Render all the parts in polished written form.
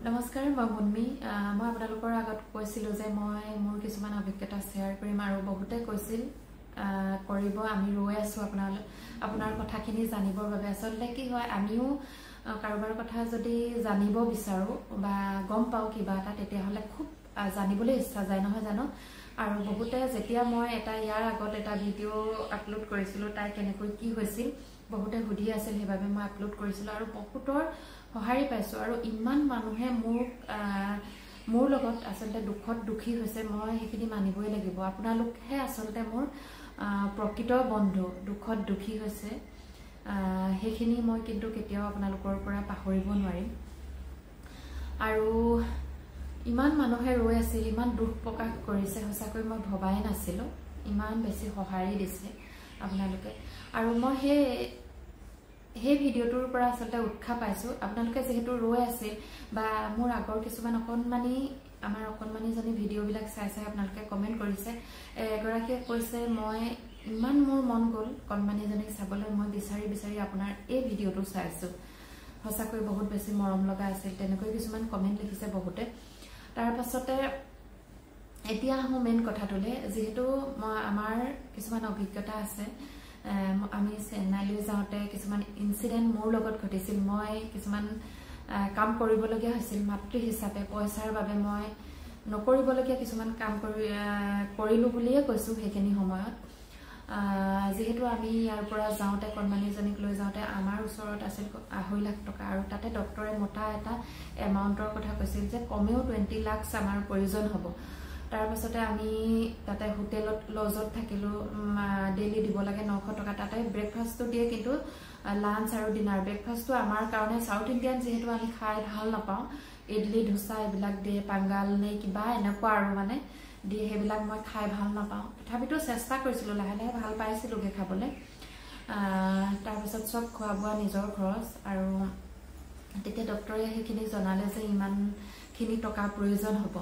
নমস্কাৰ মই মুন্মি মই আপোনালোকৰ আগত কৈছিলো যে মই মোৰ কিছুমান অভিজ্ঞতা শেয়াৰ কৰিম আৰু বহুতে কৈছিল কৰিব আমি ৰৈ আছো আপোনাৰ কথাখিনি জানিবৰ বাবে আসলে কি হয় আমিও কাৰোবাৰ কথা যদি জানিব বিচাৰো বা গম পাও কিবা এটা তেতিয়া হলে খুব জানিবলৈ ইচ্ছা যায় নহয় জানো আৰু বহুতে যেতিয়া মই এটা ইয়াৰ আগত এটা ভিডিও আপলোড কৰিছিলো তাই কেনেকৈ কি হৈছিল বহুতে হুদি আছিল হেবাবে মই আপলোড কৰিছিলো আৰু বহুতৰ সহাৰি পাইছো আৰু ইমান মানুহে মোৰ লগত আসলে দুখত দুখী হৈছে মই হেখিনি মানিবই লাগিব আপোনালোকহে আসলে মোৰ প্ৰকৃত বন্ধু দুখত দুখী হৈছে হেখিনি মই কিন্তু কেতিয়াও আপোনালোকৰ পৰা পাহৰিব নোৱাৰিম আৰু ইমান মানুহে ৰৈ আছিল ইমান দুখ প্ৰকাশ কৰিছে হসাকৈ মই ভবাই নাছিলো ইমান বেছি সহাৰি দিছে আপোনালোকে আৰু মই সেই ভিডিওটোৰ পৰা আসলে উৎসাহ পাইছো আপোনালোকে যেহেতু ৰৈ আছিল বা মোৰ আগৰ কিছুমান আমাৰ অকনমানি ভিডিও বিলাক চাই আপোনালোকে কমেন্ট কৰিছে এগৰাকীয়ে কৈছে মই ইমান মোৰ মন গল কনমানি জনীক চাবলৈ মই বিচাৰি আপোনাৰ এই ভিডিওটো চাইছো হসাকৈ বহুত বেছি মৰম লগা আছিল তেনেকৈ কিছুমান কমেন্ট লিখিছে বহুতে তাৰ পাছতে এতিয়া আহো মেইন কথাটোলে যেহেতু আমাৰ কিছুমান অভিজ্ঞতা আছে আমি চেন্নাইলৈ যাওঁতে কিছুমান ইনসিডেন্ট মোৰ লগত ঘটিছিল মই কিছুমান কাম কৰিবলগীয়া হৈছিল মাতৃ হিচাপে পইচাৰ বাবে মই নকৰিবলগীয়া কিছুমান কাম কৰিলো বুলিয়ে কৈছো হেখিনি সময়ত যেহেতু আমি ইয়াৰ পৰা যাওঁতে কনমানি জনীক লৈ যাওঁতে আমাৰ ওচৰত আছিল 2.5 লাখ টকা আৰু তাতে ডক্টৰে মোটা এটা এমাউন্টৰ কথা কৈছিল যে কমেও 20 লাখ আমাৰ প্ৰয়োজন হ'ব তাৰ পাছতে আমি তাতে হোটেলত লজত থাকিলো ডেইলি দিব লাগে 900 টকা তাতে ব্ৰেকফাষ্টটো দিয়ে কিন্তু লাঞ্চ আৰু ডিনাৰ ব্ৰেকফাষ্টটো আমাৰ কাৰণে সাউথ ইন্ডিয়ান যেহেতু আমি খাই ভাল নাপাও ইডলি ধোসা এইবিলাক দিয়ে পাঙ্গাল নে কিবা এনেকুৱা আৰু মানে দিয়ে হেবিলাক মই খাই ভাল নাপাও তথাপিতো চেষ্টা কৰিছিলো লাহে লাহে ভাল পাইছিলোগে খাবলৈ তাৰ পাছত সব খোৱা বোৱা নিজৰ খৰচ আৰু তেতিয়া ডক্টৰে হেখিনি জনালে যে ইমান খিনি টকা প্ৰয়োজন হ'ব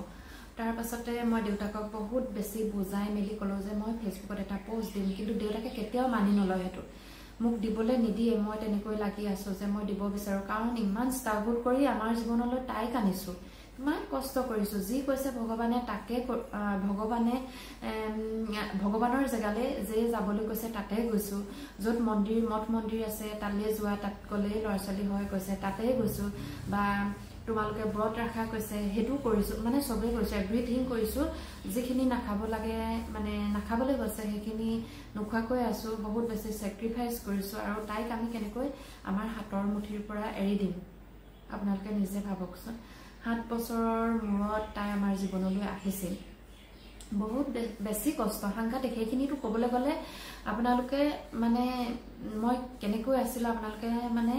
তাৰ পাছতে মই দেউতাকক বহুত বেছি বুজাই মেলি কলো যে মই ফেসবুকত এটা পোষ্ট দিম কিন্তু দেউতাকে কেতিয়াও মানি নলয় হেতু মোক দিবলৈ নিদিয়ে মই তেনেকৈ লাগি আছো যে মই দিব বিচাৰো কাৰণ ইমান ষ্ট্ৰাগল কৰি আমাৰ জীৱনলৈ তাইক আনিছো ইমান কষ্ট কৰিছো যি কৈছে ভগৱানে তাকে ভগৱানৰ জেগালে যে যাবলৈ কৈছে তাতে গৈছো যত মঠ মন্দিৰ আছে তালে যোৱা তাত গলে লৰছালি হয় কৈছে তাতে গৈছো বা তোমালোকে ব্ৰত ৰাখা কৈছে হেতু কৰিছো মানে সবে কৈছে এভৰিথিং কৰিছো যিখিনি নাখাব লাগে মানে নাখাবলৈ গৈছে হেখিনি নখুৱাকৈ আছো বহুত বেছি স্যাক্ৰিফাইস কৰিছো আৰু তাইক আমি কেনেকৈ আমাৰ হাতৰ মুঠিৰ পৰা এৰি দিম আপোনালোকে নিজে ভাবকচোন 7 বছৰৰ মূৰত তাই আমাৰ জীৱনলৈ আহিছিল বহুত বেছি কষ্ট সাংঘাতিক হেখিনিটো ক'বলৈ গলে আপোনালোকে মানে মই কেনেকৈ আছিল আপোনালোকে মানে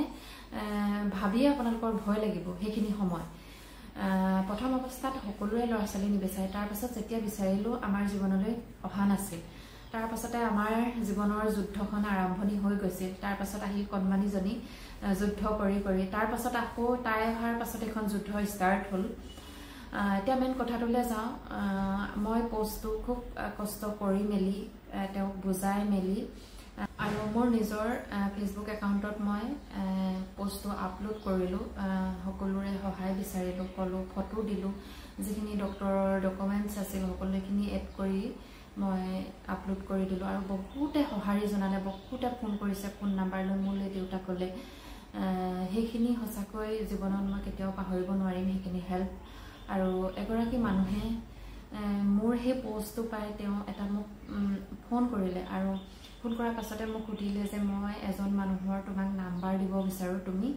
ভাবিয়ে আপোনালোকৰ ভয় লাগিব হেখিনি সময় প্ৰথম অৱস্থাত সকলোৰে লৰাছালি নিবিচাৰে তাৰ পাছত যেতিয়া বিচাৰিলো আমাৰ জীৱনলৈ অহা নাছিল তাৰ পাছতে আমাৰ জীৱনৰ যুদ্ধখন আৰম্ভণি হৈ গৈছিল তাৰ পাছত আহিল কনমানি জনী যুদ্ধ কৰি তাৰ পাছত আকৌ তাই অহাৰ পাছত এখন যুদ্ধ ষ্টাৰ্ট হল এতিয়া মেইন কথাটোলে যাও মই পোষ্টটো খুব কষ্ট কৰি মেলি তেওঁক বুজাই মেলি আৰু মোৰ নিজৰ ফেসবুক একাউণ্টত মই পোষ্টটো আপলোড কৰিলো সকলোৰে সহায় বিচাৰিলো কলো ফটো দিলো যিখিনি ডক্টৰৰ ডকুমেন্টছ আছিল সকলোখিনি এড কৰি মই আপলোড কৰি দিলো আৰু বহুতে সহাৰি জনালে বহুতে ফোন কৰিছে ফোন নাম্বাৰ লৈ মোলে দেউতাকলে হেখিনি হসাকৈ জীৱনত মই কেতিয়াও পাহৰিব নোৱাৰিম হেখিনি হেল্প আৰু এগৰাকী মানুহে মোৰ হে পোষ্টটো পাই তেওঁ এটা মোক ফোন কৰিলে আৰু ফোন কৰাৰ পাছতে মোক সুধিলে যে মই এজন মানুহৰ তোমাক নাম্বাৰ দিব বিচাৰো তুমি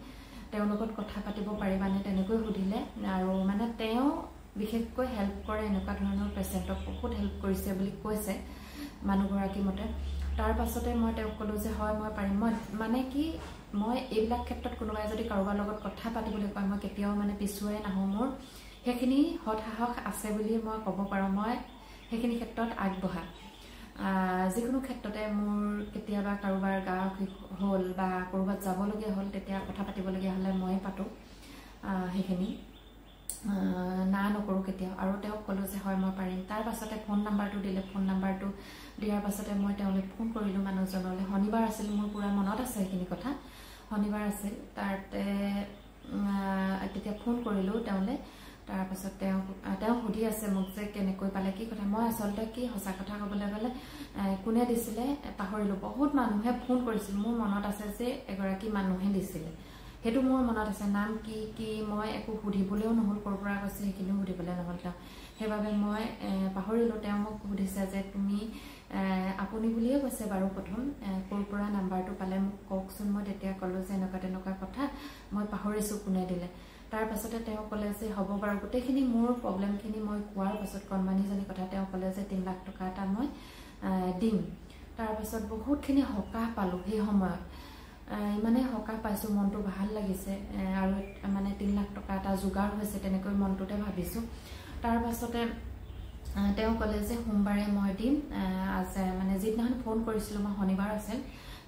তেওঁৰ লগত কথা পাতিব পাৰিবানে তেনেকৈ সুধিলে আৰু মানে তেওঁ বিশেষকৈ হেল্প কৰে এনেকুৱা ধৰণৰ পেশেন্টক বহুত হেল্প কৰিছে বুলি কৈছে মানুহগৰাকী মতে তাৰ পাছতে মই তেওঁক কলো যে হয় মই পাৰিম মই মানে কি মই এইবিলাক ক্ষেত্ৰত কোনোবাই যদি কাৰোবাৰ লগত কথা পাতিবলৈ কয় মই কেতিয়াও মানে পিছুৱাই নাহো মোৰ হেখিনি হতাহক আছে বুলি মই ক'ব পাৰো মই হেখিনি ক্ষেত্ৰত আগবঢ়া যিকোনো ক্ষেত্ৰতে মোৰ কেতিয়াবা কাৰোবাৰ গা হল বা কৰবাত যাবলগীয়া হল তেতিয়া কথা পাতিবলগীয়া হলে মই পাতো হেখিনি না নকৰো কেতিয়া আৰু তেওঁক কলো যে হয় মই পাৰিম তাৰ পাছতে ফোন নাম্বাৰটো দিলে ফোন নাম্বাৰটো দিয়াৰ পাছতে মই তেওঁলৈ ফোন কৰিলো মানুহজনলৈ শনিবাৰ আছিল মোৰ পুৰা মনত আছে হেখিনি কথা শনিবাৰ আছিল তাতে তেতিয়া ফোন কৰিলোঁ তেওঁলৈ তাৰপাছত তেওঁ সুধি আছে মোক যে কেনেকৈ পালে কি কথা মই আচলতে কি সঁচা কথা ক'বলৈ গ'লে কোনে দিছিলে পাহৰিলোঁ বহুত মানুহে ফোন কৰিছিল মোৰ মনত আছে যে এগৰাকী মানুহে দিছিলে সেইটো মোৰ মনত আছে নাম কি মই একো সুধিবলৈও নহ'ল ক'ৰ পৰা কৈছে সেইখিনিও সুধিবলৈ নহ'ল তেওঁ সেইবাবে মই পাহৰিলোঁ তেওঁ মোক সুধিছে যে তুমি আপুনি বুলিয়ে কৈছে বাৰু প্ৰথম ক'ৰ পৰা নাম্বাৰটো পালে মোক কওকচোন মই তেতিয়া ক'লোঁ যে এনেকুৱা তেনেকুৱা কথা মই পাহৰিছোঁ কোনে দিলে তাৰ পাছতে তেওঁ ক'লে যে হ'ব বাৰু গোটেইখিনি মোৰ প্ৰব্লেমখিনি মই কোৱাৰ পাছত কণমানিজনী কথা তেওঁ ক'লে যে 3 লাখ টকা এটা মই দিম তাৰ পাছত বহুতখিনি সকাহ পালোঁ সেই সময়ত ইমানে সকাহ পাইছোঁ মনটো ভাল লাগিছে আৰু মানে 3 লাখ টকা এটা যোগাৰ হৈছে তেনেকৈ মনটোতে ভাবিছোঁ তাৰ পাছতে তেওঁ ক'লে যে সোমবাৰে মই দিম আজি মানে যিদিনাখন ফোন কৰিছিলোঁ মই শনিবাৰ আছিল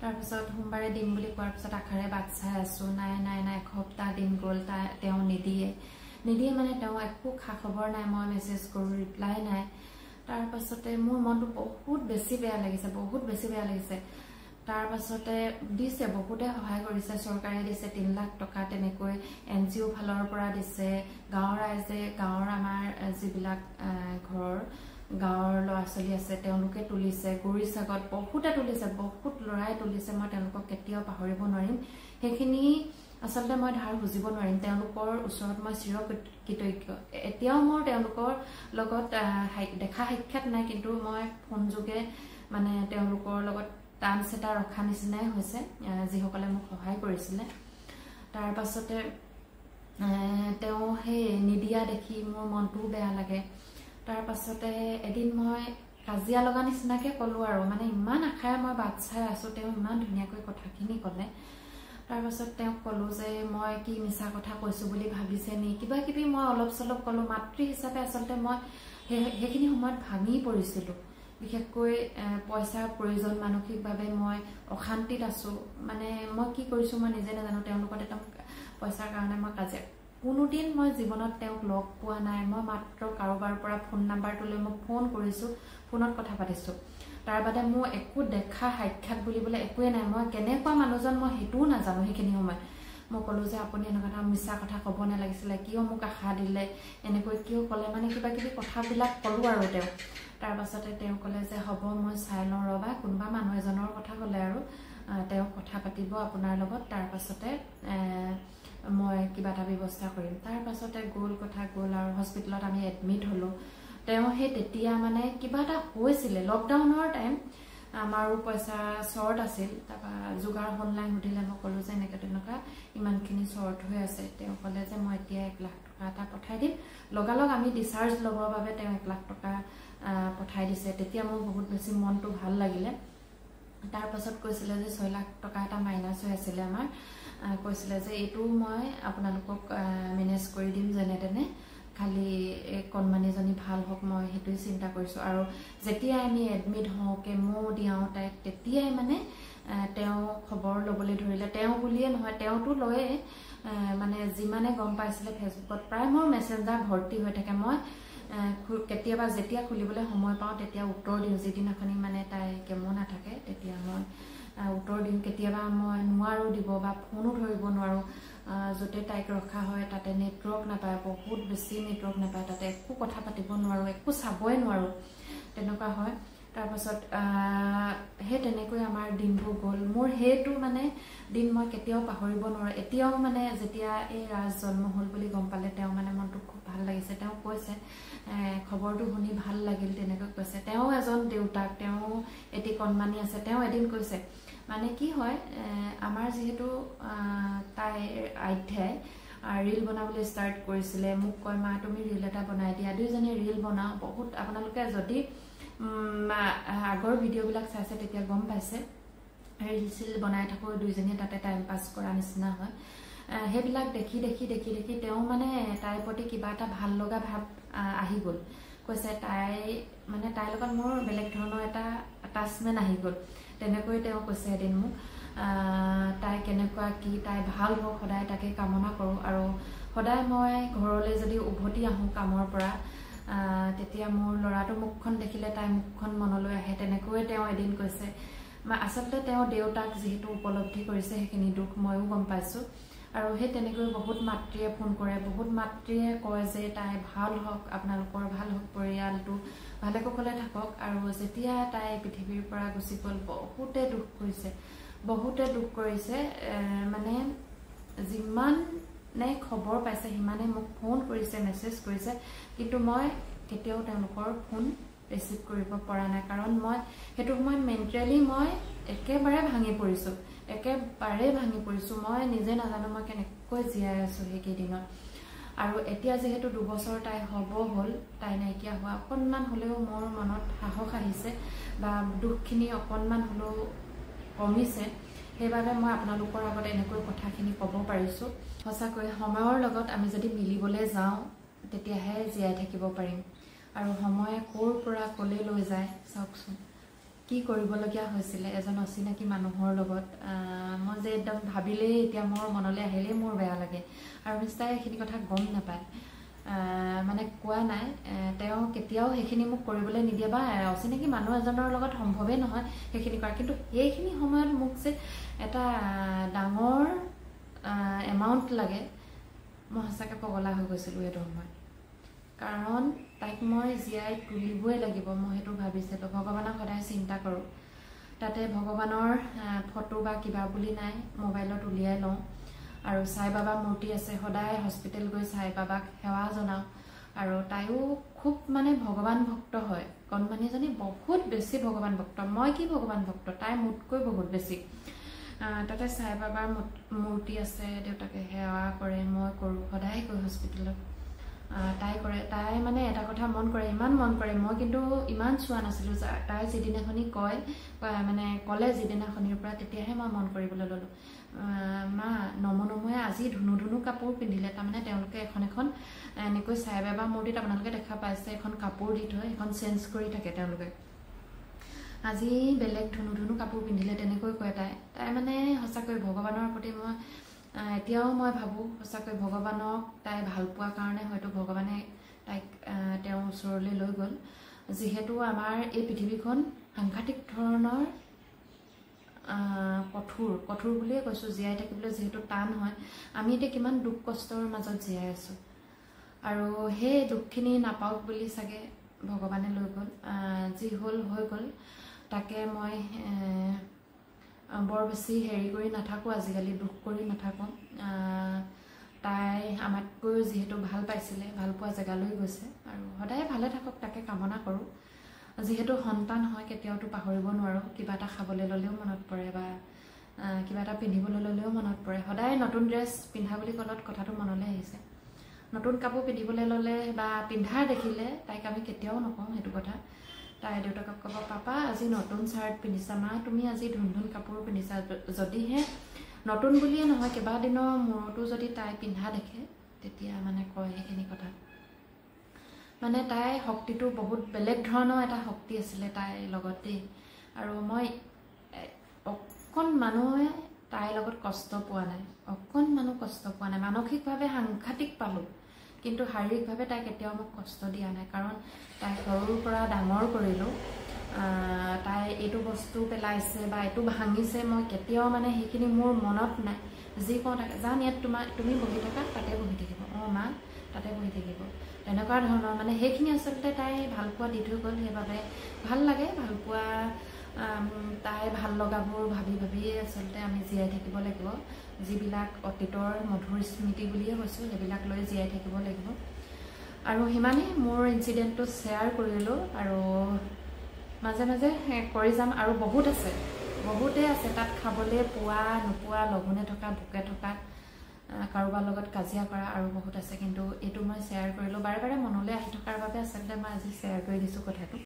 তাৰপিছত সোমবাৰে দিম বুলি কোৱাৰ পিছত আখাৰে বাট চাই আছোঁ নাই এসপ্তাহ দিন গ'ল তেওঁ নিদিয়ে মানে তেওঁ একো খা খবৰ নাই মই মেছেজ কৰোঁ ৰিপ্লাই নাই তাৰ পাছতে মোৰ মনটো বহুত বেছি বেয়া লাগিছে তাৰ পাছতে দিছে বহুতে সহায় কৰিছে চৰকাৰে দিছে 3 লাখ টকা তেনেকৈ NGO ফালৰ পৰা দিছে গাঁৱৰ ৰাইজে গাঁৱৰ আমাৰ যিবিলাক ঘৰৰ গাঁৱৰ ল'ৰা ছোৱালী আছে তেওঁলোকে তুলিছে গৰি ছাগত বহুতে তুলিছে বহুত ল'ৰাই তুলিছে মই তেওঁলোকক কেতিয়াও পাহৰিব নোৱাৰিম সেইখিনি আচলতে মই ধাৰ বুজিব নোৱাৰিম তেওঁলোকৰ ওচৰত মই চিৰকৃতজ্ঞ এতিয়াও মোৰ তেওঁলোকৰ লগত দেখা সাক্ষাৎ নাই কিন্তু মই ফোন যোগে মানে তেওঁলোকৰ লগত টাৰ্মছ এটা ৰখা নিচিনাই হৈছে যিসকলে মোক সহায় কৰিছিলে তাৰ পাছতে তেওঁ সেই নিদিয়া দেখি মোৰ মনটোও বেয়া লাগে তাৰ পাছতে এদিন মই কাজিয়া লগা নিচিনাকৈ ক'লোঁ আৰু মানে ইমান আশাৰে মই বাট চাই আছোঁ তেওঁ ইমান ধুনীয়াকৈ কথাখিনি ক'লে তাৰ পাছত তেওঁক ক'লোঁ যে মই কি মিছা কথা কৈছোঁ বুলি ভাবিছে নি কিবা কিবি মই অলপ চলপ ক'লোঁ মাতৃ হিচাপে আচলতে মই সেইখিনি সময়ত ভাঙি পৰিছিলোঁ বিশেষকৈ পইচাৰ প্ৰয়োজন মানসিকভাৱে মই অশান্তিত আছোঁ মানে মই কি কৰিছোঁ মই নিজে নাজানো তেওঁলোকৰ এটা পইচাৰ কাৰণে মই কাজিয়া কোনোদিন মই জীৱনত তেওঁক লগ পোৱা নাই মই মাত্ৰ কাৰোবাৰ পৰা ফোন নাম্বাৰটো লৈ মই ফোন কৰিছোঁ ফোনত কথা পাতিছোঁ তাৰ বাদে মোৰ একো দেখা সাক্ষাৎ বুলিবলৈ একোৱে নাই মই কেনেকুৱা মানুহজন মই সেইটোও নাজানো সেইখিনি সময়ত মই ক'লোঁ যে আপুনি এনেকুৱা এটা মিছা কথা ক'ব নালাগিছিলে কিয় মোক আশা দিলে এনেকৈ কিয় ক'লে মানে কিবা কিবি কথাবিলাক ক'লোঁ আৰু তেওঁ তাৰ পাছতে তেওঁ ক'লে যে হ'ব মই চাই লওঁ ৰ'বা কোনোবা মানুহ এজনৰ কথা ক'লে আৰু তেওঁ কথা পাতিব আপোনাৰ লগত তাৰ পাছতে মই কিবা এটা ব্যৱস্থা কৰিম তাৰ পাছতে গ'ল আৰু হস্পিটেলত আমি এডমিট হ'লোঁ তেওঁ সেই তেতিয়া মানে কিবা এটা হৈছিলে লকডাউনৰ টাইম আমাৰো পইচা শ্বৰ্ট আছিল তাৰপৰা যোগাৰ অনলাইন সুধিলে মই ক'লোঁ যে এনেকৈ তেনেকুৱা ইমানখিনি শ্বৰ্ট হৈ আছে তেওঁ ক'লে যে মই এতিয়া 1 লাখ টকা এটা পঠাই দিম লগালগ আমি ডিচাৰ্জ ল'বৰ বাবে তেওঁ 1 লাখ টকা পঠাই দিছে তেতিয়া মোৰ বহুত বেছি মনটো ভাল লাগিলে তাৰ পাছত কৈছিলে যে 6 লাখ টকা এটা মাইনাছ হৈ আছিলে আমাৰ কৈছিলে যে এইটো মই আপোনালোকক মেনেজ কৰি দিম যেনে তেনে খালি কণমানিজনী ভাল হওক মই সেইটোৱে চিন্তা কৰিছোঁ আৰু যেতিয়া আমি এডমিট হওঁ কেমো দিয়াওঁ তাইক তেতিয়াই মানে তেওঁ খবৰ ল'বলৈ ধৰিলে তেওঁ বুলিয়ে নহয় তেওঁতো লয়ে মানে যিমানে গম পাইছিলে ফেচবুকত প্ৰায় মোৰ মেছেঞ্জাৰ ভৰ্তি হৈ থাকে মই কেতিয়াবা যেতিয়া খুলিবলৈ সময় পাওঁ তেতিয়া উত্তৰ দিওঁ যিদিনাখনি মানে তাই কেমো নাথাকে তেতিয়া মই উত্তৰ দিওঁ কেতিয়াবা মই নোৱাৰোঁ দিব বা ফোনো ধৰিব নোৱাৰোঁ য'তে তাইক ৰখা হয় তাতে নেটৱৰ্ক নাপায় বহুত বেছি নেটৱৰ্ক নাপায় তাতে একো কথা পাতিব নোৱাৰোঁ একো চাবই নোৱাৰোঁ তেনেকুৱা হয় তাৰপাছত সেই তেনেকৈ আমাৰ দিনবোৰ গ'ল মোৰ সেইটো মানে দিন মই কেতিয়াও পাহৰিব নোৱাৰোঁ এতিয়াও মানে যেতিয়া এই ৰাজ জন্ম হ'ল বুলি গম পালে তেওঁ মানে মনটো খুব ভাল লাগিছে তেওঁ কৈছে খবৰটো শুনি ভাল লাগিল তেনেকৈ কৈছে তেওঁ এজন দেউতাক তেওঁ এটি কণমানি আছে তেওঁ এদিন কৈছে মানে কি হয় আমাৰ যিহেতু তাইৰ আধ্যাই ৰীল বনাবলৈ ষ্টাৰ্ট কৰিছিলে মোক কয় মা তুমি ৰীল এটা বনাই দিয়া দুইজনী ৰীল বনাওঁ বহুত আপোনালোকে যদি আগৰ ভিডিঅ'বিলাক চাইছে তেতিয়া গম পাইছে ৰীল চিল বনাই থাকোঁ দুইজনীয়ে তাতে টাইম পাছ কৰা নিচিনা হয় সেইবিলাক দেখি তেওঁ মানে তাইৰ প্ৰতি কিবা এটা ভাল লগা ভাৱ আহি গ'ল কৈছে তাইৰ লগত মোৰ বেলেগ ধৰণৰ এটা আটাচমেণ্ট আহি গ'ল তেনেকৈ তেওঁ কৈছে এদিন মোক তাই কেনেকুৱা কি তাই ভাল হওক সদায় তাকে কামনা কৰোঁ আৰু সদায় মই ঘৰলৈ যদি উভতি আহোঁ কামৰ পৰা তেতিয়া মোৰ ল'ৰাটো মুখখন দেখিলে তাই মুখখন মনলৈ আহে তেনেকৈ তেওঁ এদিন কৈছে আচলতে তেওঁ দেউতাক যিহেতু উপলব্ধি কৰিছে সেইখিনি দুখ ময়ো গম পাইছোঁ আৰু সেই তেনেকৈ বহুত মাতৃয়ে ফোন কৰে, বহুত মাতৃয়ে কয় যে তাই ভাল হওক, আপোনালোকৰ ভাল হওক, পৰিয়ালটো ভালে কুশলে থাকক। আৰু যেতিয়া তাই পৃথিৱীৰ পৰা গুচি গ'ল বহুতে দুখ কৰিছে, বহুতে দুখ কৰিছে। মানে যিমানে খবৰ পাইছে সিমানে মোক ফোন কৰিছে, মেছেজ কৰিছে, কিন্তু মই কেতিয়াও তেওঁলোকৰ ফোন ৰিচিভ কৰিব পৰা নাই। কাৰণ মই সেইটো সময়ত মেণ্টেলি মই একেবাৰে ভাঙি পৰিছোঁ, মই নিজে নাজানো মই কেনেকৈ জীয়াই আছোঁ সেইকেইদিনত। আৰু এতিয়া যিহেতু 2 বছৰ তাই হ'ল, তাই নাইকিয়া হোৱা অকণমান হ'লেও মোৰ মনত সাহস আহিছে বা দুখখিনি অকণমান হ'লেও কমিছে। সেইবাবে মই আপোনালোকৰ আগত এনেকৈ কথাখিনি ক'ব পাৰিছোঁ। সঁচাকৈ সময়ৰ লগত আমি যদি মিলিবলৈ যাওঁ তেতিয়াহে জীয়াই থাকিব পাৰিম। আৰু সময়ে ক'ৰ পৰা ক'লৈ লৈ যায় চাওকচোন, কি কৰিবলগীয়া হৈছিলে এজন অচিনাকি মানুহৰ লগত। মই যে একদম ভাবিলেই এতিয়া মোৰ মনলৈ আহিলেই মোৰ বেয়া লাগে। আৰু মিষ্টাৰে সেইখিনি কথা গম নাপায়, মানে কোৱা নাই, তেওঁ কেতিয়াও সেইখিনি মোক কৰিবলৈ নিদিয়ে বা অচিনাকি মানুহ এজনৰ লগত সম্ভৱেই নহয় সেইখিনি কৰা। কিন্তু সেইখিনি সময়ত মোক যে এটা ডাঙৰ এমাউণ্ট লাগে, মই সঁচাকৈ পগলা হৈ গৈছিলোঁ সেইটো সময়ত। কাৰণ তাইক মই জীয়াই তুলিবই লাগিব, মই সেইটো ভাবিছিলোঁ। ভগৱানক সদায় চিন্তা কৰোঁ, তাতে ভগৱানৰ ফটো বা কিবা বুলি নাই, মোবাইলত উলিয়াই লওঁ। আৰু সাই বাবা মূৰ্তি আছে, সদায় হস্পিটেল গৈ সাই বাবাক সেৱা জনাওঁ। আৰু তাইও খুব মানে ভগৱান ভক্ত হয়, কণমানিজনী বহুত বেছি ভগৱান ভক্ত। মই কি ভগৱান ভক্ত, তাই মোতকৈ বহুত বেছি। তাতে সাই বাবাৰ মূৰ্তি আছে, দেউতাকে সেৱা কৰে, মই কৰোঁ, সদায় গৈ হস্পিটেলত। তাই কৰে, তাই মানে এটা কথা মন কৰে, ইমান মন কৰে, মই কিন্তু ইমান চোৱা নাছিলোঁ। তাই যিদিনাখনি কয় মানে ক'লে যিদিনাখনিৰ পৰা, তেতিয়াহে মই মন কৰিবলৈ ল'লোঁ। মা নময়ে আজি ধুনু কাপোৰ পিন্ধিলে, তাৰমানে তেওঁলোকে এখন এনেকৈ সাই বাবা মূৰ্তিত আপোনালোকে দেখা পাইছে, এখন কাপোৰ দি থয়, এখন চেঞ্জ কৰি থাকে তেওঁলোকে। আজি বেলেগ ধুনু কাপোৰ পিন্ধিলে তেনেকৈ কয় তাই মানে সঁচাকৈ ভগৱানৰ প্ৰতি মই এতিয়াও মই ভাবোঁ, সঁচাকৈ ভগৱানক তাই ভাল পোৱাৰ কাৰণে হয়তো ভগৱানে তাইক তেওঁৰ ওচৰলৈ লৈ গ'ল। যিহেতু আমাৰ এই পৃথিৱীখন সাংঘাতিক ধৰণৰ কঠোৰ বুলিয়ে কৈছোঁ। জীয়াই থাকিবলৈ যিহেতু টান হয়, আমি এতিয়া কিমান দুখ কষ্টৰ মাজত জীয়াই আছোঁ। আৰু সেই দুখখিনি নাপাওক বুলি চাগে ভগৱানে লৈ গ'ল। যি হ'ল হৈ গ'ল, তাকে মই বৰ বেছি হেৰি কৰি নাথাকোঁ, আজিকালি দুখ কৰি নাথাকোঁ। তাই আমাতকৈও যিহেতু ভাল পাইছিলে, ভাল পোৱা জেগালৈ গৈছে, আৰু সদায় ভালে থাকক তাকে কামনা কৰোঁ। যিহেতু সন্তান হয়, কেতিয়াওতো পাহৰিব নোৱাৰোঁ। কিবা এটা খাবলৈ ল'লেও মনত পৰে বা কিবা এটা পিন্ধিবলৈ ল'লেও মনত পৰে। সদায় নতুন ড্ৰেছ পিন্ধা বুলি ক'লত কথাটো মনলৈ আহিছে। নতুন কাপোৰ পিন্ধিবলৈ ল'লে বা পিন্ধা দেখিলে তাইক আমি কেতিয়াও নকওঁ সেইটো কথা। তাই দেউতাকক ক'ব, পাপা আজি নতুন চাৰ্ট পিন্ধিছা, মা তুমি আজি ধুন কাপোৰ পিন্ধিছা। যদিহে নতুন বুলিয়ে নহয়, কেইবাদিনৰ মূৰতো যদি তাই পিন্ধা দেখে, তেতিয়া মানে কয় সেইখিনি কথা। মানে তাইৰ শক্তিটো বহুত বেলেগ ধৰণৰ এটা শক্তি আছিলে তাইৰ লগত দেই। আৰু মই মানুহে তাইৰ লগত কষ্ট পোৱা নাই, কষ্ট পোৱা নাই। মানসিকভাৱে সাংঘাতিক পালোঁ, কিন্তু শাৰীৰিকভাৱে তাই কেতিয়াও মোক কষ্ট দিয়া নাই। কাৰণ তাই সৰুৰ পৰা ডাঙৰ কৰিলোঁ। তাই এইটো বস্তু পেলাইছে বা এইটো ভাঙিছে, মই কেতিয়াও মানে সেইখিনি মোৰ মনত নাই। যি কওঁ তাকে, জান ইয়াত তুমি বহি থাকা, তাতে বহি থাকিব, মা তাতে বহি থাকিব, তেনেকুৱা ধৰণৰ। মানে সেইখিনি আচলতে তাই ভাল পোৱা দি থৈ গ'ল। সেইবাবে ভাল লাগে, ভাল পোৱা তাই ভাল লগাবোৰ ভাবিয়ে আচলতে আমি জীয়াই থাকিব লাগিব। যিবিলাক অতীতৰ মধুৰ স্মৃতি বুলিয়ে কৈছোঁ, সেইবিলাক লৈ জীয়াই থাকিব লাগিব। আৰু সিমানেই মোৰ ইনচিডেণ্টটো শ্বেয়াৰ কৰিলোঁ, আৰু মাজে মাজে কৰি যাম। আৰু বহুতেই আছে তাত খাবলৈ পোৱা নোপোৱা, লঘোণে থকা, ভোকে থকা, কাৰোবাৰ লগত কাজিয়া কৰা, আৰু বহুত আছে। কিন্তু এইটো মই শ্বেয়াৰ কৰিলোঁ, বাৰে বাৰে মনলৈ আহি থকাৰ বাবে আচলতে মই আজি শ্বেয়াৰ কৰি দিছোঁ কথাটো।